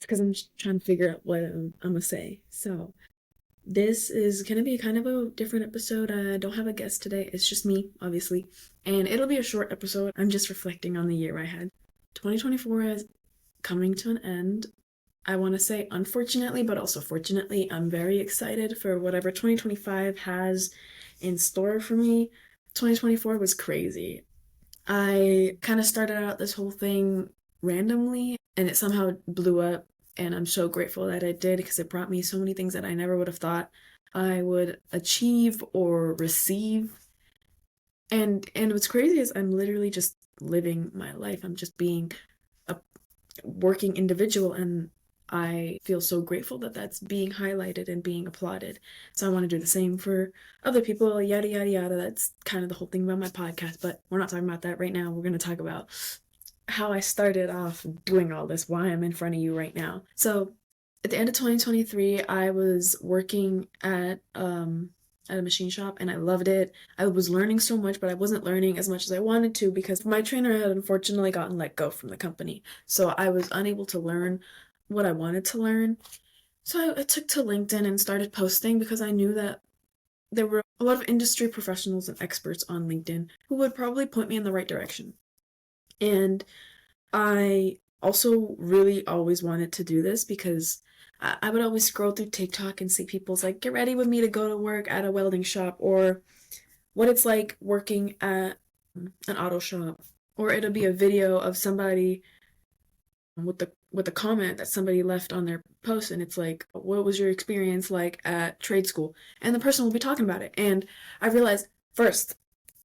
because I'm just trying to figure out what I'm gonna say. So this is gonna be kind of a different episode. I don't have a guest today. It's just me, obviously, and it'll be a short episode. I'm just reflecting on the year I had. 2024 is coming to an end. I want to say unfortunately, but also fortunately, I'm very excited for whatever 2025 has in store for me. 2024 was crazy. I kind of started out this whole thing randomly and it somehow blew up. And I'm so grateful that it did because it brought me so many things that I never would have thought I would achieve or receive. And what's crazy is I'm literally just living my life. I'm just being a working individual, and I feel so grateful that that's being highlighted and being applauded. So I want to do the same for other people, yada, yada, yada. That's kind of the whole thing about my podcast, but we're not talking about that right now. We're going to talk about how I started off doing all this, why I'm in front of you right now. So at the end of 2023, I was working at a machine shop and I loved it. I was learning so much, but I wasn't learning as much as I wanted to because my trainer had unfortunately gotten let go from the company. So I was unable to learn what I wanted to learn. So I took to LinkedIn and started posting because I knew that there were a lot of industry professionals and experts on LinkedIn who would probably point me in the right direction. And I also really always wanted to do this because I would always scroll through TikTok and see people's like, get ready with me to go to work at a welding shop, or what it's like working at an auto shop, or it'll be a video of somebody with the comment that somebody left on their post, and it's like, what was your experience like at trade school? And the person will be talking about it. And I realized, first,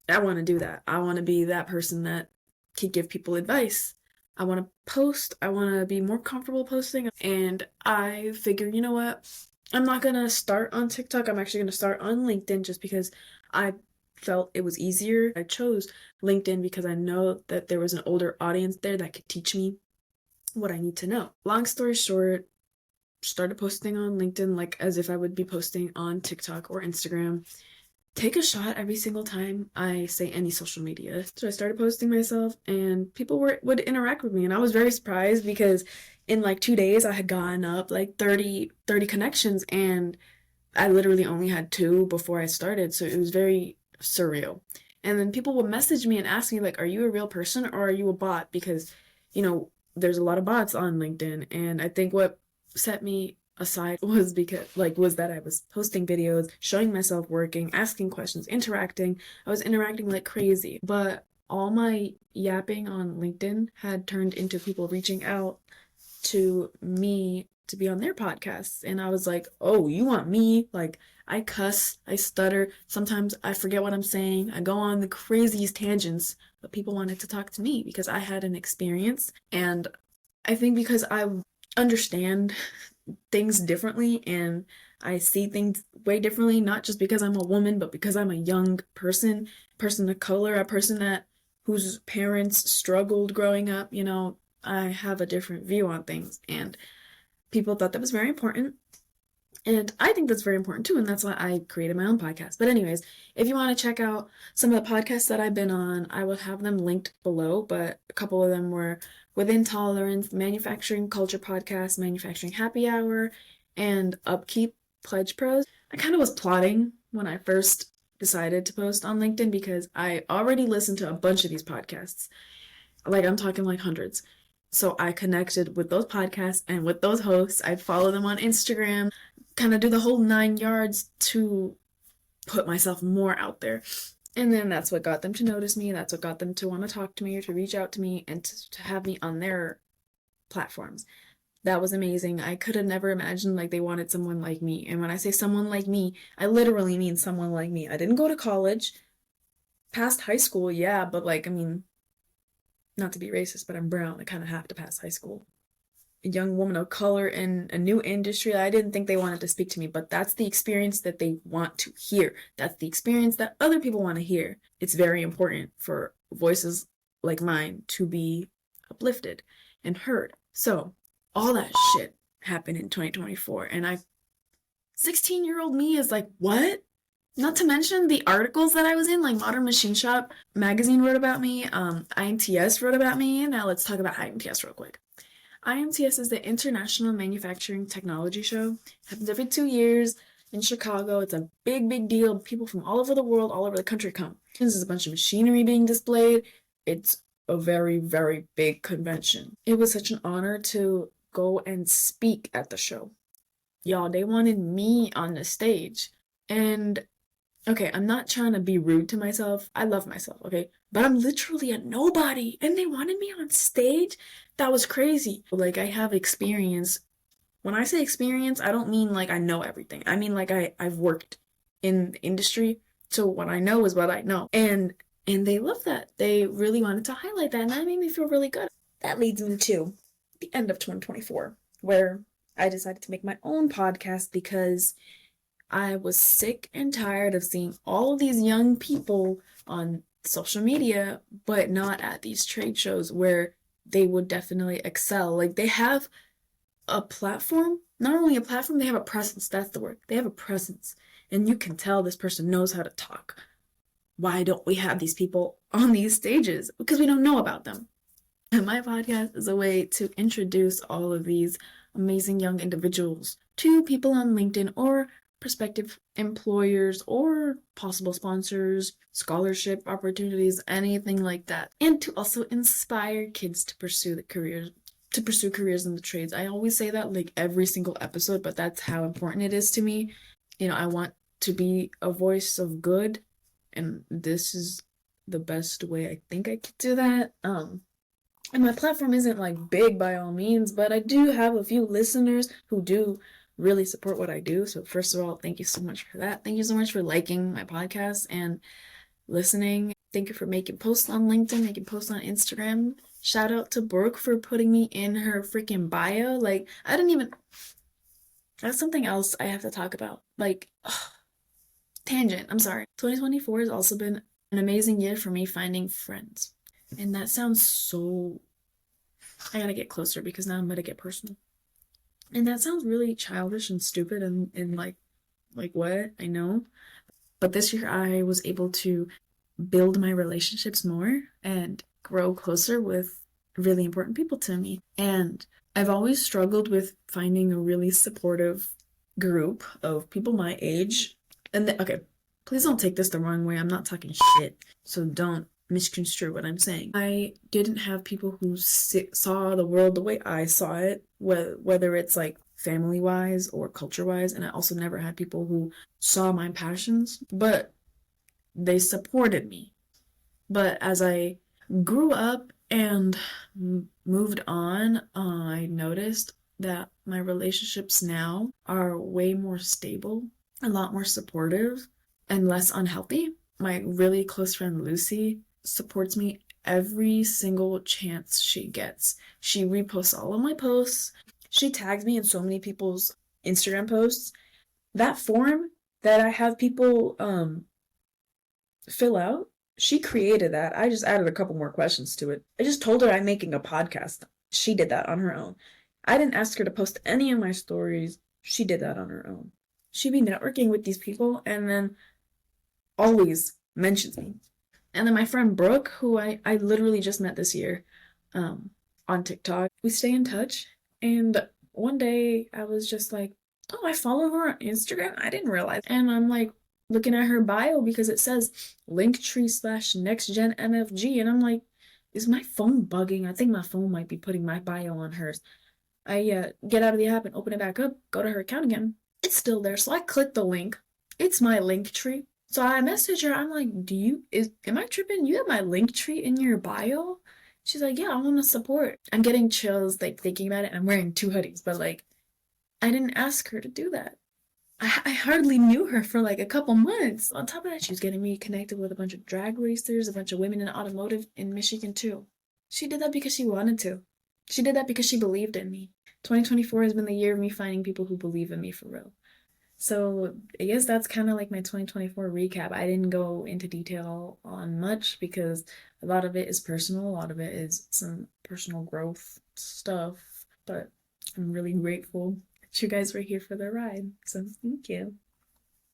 I want to do that. I want to be that person that can give people advice. I want to post. I want to be more comfortable posting. And I figured, you know what? I'm not going to start on TikTok. I'm actually going to start on LinkedIn just because I felt it was easier. I chose LinkedIn because I know that there was an older audience there that could teach me what I need to know. Long story short, started posting on LinkedIn like as if I would be posting on TikTok or Instagram. Take a shot every single time I say any social media. So I started posting myself and people would interact with me, and I was very surprised because in like 2 days I had gotten up like 30 connections, and I literally only had 2 before I started, so it was very surreal. And then people would message me and ask me like, are you a real person or are you a bot? Because, there's a lot of bots on LinkedIn, and I think what set me aside was that I was posting videos, showing myself working, asking questions, interacting. I was interacting like crazy, but all my yapping on LinkedIn had turned into people reaching out to me to be on their podcasts. And I was like, oh, you want me? Like, I cuss, I stutter, sometimes I forget what I'm saying, I go on the craziest tangents, but people wanted to talk to me because I had an experience. And I think because I understand things differently and I see things way differently, not just because I'm a woman, but because I'm a young person of color, a person whose parents struggled growing up, I have a different view on things, and people thought that was very important. And I think that's very important too, and that's why I created my own podcast. But anyways, if you want to check out some of the podcasts that I've been on, I will have them linked below, but a couple of them were Within Tolerance, Manufacturing Culture Podcast, Manufacturing Happy Hour, and Upkeep Pledge Pros. I kind of was plotting when I first decided to post on LinkedIn because I already listened to a bunch of these podcasts. Like, I'm talking like hundreds. So I connected with those podcasts and with those hosts. I'd follow them on Instagram, kind of do the whole 9 yards to put myself more out there. And then that's what got them to notice me. That's what got them to want to talk to me or to reach out to me and to have me on their platforms. That was amazing. I could have never imagined like they wanted someone like me. And when I say someone like me, I literally mean someone like me. I didn't go to college. Past high school, yeah, but not to be racist, but I'm brown. I kind of have to pass high school. A young woman of color in a new industry. I didn't think they wanted to speak to me, but that's the experience that they want to hear. That's the experience that other people want to hear. It's very important for voices like mine to be uplifted and heard. So all that shit happened in 2024, and 16-year-old me is like, what? Not to mention the articles that I was in, like Modern Machine Shop magazine wrote about me, IMTS wrote about me. Now let's talk about IMTS real quick. IMTS is the International Manufacturing Technology Show. It happens every 2 years in Chicago. It's a big, big deal. People from all over the world, all over the country come. There's a bunch of machinery being displayed. It's a very, very big convention. It was such an honor to go and speak at the show. Y'all, they wanted me on the stage. And okay, I'm not trying to be rude to myself. I love myself, okay? But I'm literally a nobody. And they wanted me on stage? That was crazy. Like, I have experience. When I say experience, I don't mean like I know everything. I mean like I've worked in the industry. So what I know is what I know. And they love that. They really wanted to highlight that. And that made me feel really good. That leads me to the end of 2024, where I decided to make my own podcast because I was sick and tired of seeing all of these young people on social media, but not at these trade shows where they would definitely excel. Like, they have a platform, not only a platform, they have a presence. That's the word. They have a presence. And you can tell this person knows how to talk. Why don't we have these people on these stages? Because we don't know about them. And my podcast is a way to introduce all of these amazing young individuals to people on LinkedIn or prospective employers or possible sponsors, scholarship opportunities, anything like that. And to also inspire kids to pursue careers in the trades. I always say that like every single episode, but that's how important it is to me. You know, I want to be a voice of good, and this is the best way I think I could do that. And my platform isn't like big by all means, but I do have a few listeners who do really support what I do. So first of all, thank you so much for that. Thank you so much for liking my podcast and listening. Thank you for making posts on LinkedIn, making posts on Instagram. Shout out to Brooke for putting me in her freaking bio. Like, I didn't even... That's something else I have to talk about. Like, tangent, I'm sorry. 2024 has also been an amazing year for me finding friends. And that sounds so... I gotta get closer because now I'm gonna get personal. And that sounds really childish and stupid and like what? I know. But this year I was able to build my relationships more and grow closer with really important people to me. And I've always struggled with finding a really supportive group of people my age. And okay, please don't take this the wrong way. I'm not talking shit. So don't misconstrue what I'm saying. I didn't have people who saw the world the way I saw it, whether it's like family-wise or culture-wise, and I also never had people who saw my passions, but they supported me. But as I grew up and moved on, I noticed that my relationships now are way more stable, a lot more supportive, and less unhealthy. My really close friend Lucy supports me every single chance she gets. She reposts all of my posts. She tags me in so many people's Instagram posts. That form that I have people fill out, she created that. I just added a couple more questions to it. I just told her I'm making a podcast. She did that on her own. I didn't ask her to post any of my stories. She did that on her own. She'd be networking with these people and then always mentions me. And then my friend Brooke, who I literally just met this year on TikTok, we stay in touch. And one day I was just like, oh, I follow her on Instagram? I didn't realize. And I'm like looking at her bio because it says Linktree/NextGenMFG. And I'm like, is my phone bugging? I think my phone might be putting my bio on hers. I get out of the app and open it back up, go to her account again. It's still there. So I click the link. It's my Linktree. So I message her. I'm like, am I tripping? You have my Linktree in your bio? She's like, yeah, I want to support. I'm getting chills like thinking about it. I'm wearing 2 hoodies, but like, I didn't ask her to do that. I hardly knew her for like a couple months. On top of that, she was getting me connected with a bunch of drag racers, a bunch of women in automotive in Michigan too. She did that because she wanted to. She did that because she believed in me. 2024 has been the year of me finding people who believe in me for real. So I guess that's kind of like my 2024 recap. I didn't go into detail on much because a lot of it is personal. A lot of it is some personal growth stuff. But I'm really grateful that you guys were here for the ride. So thank you.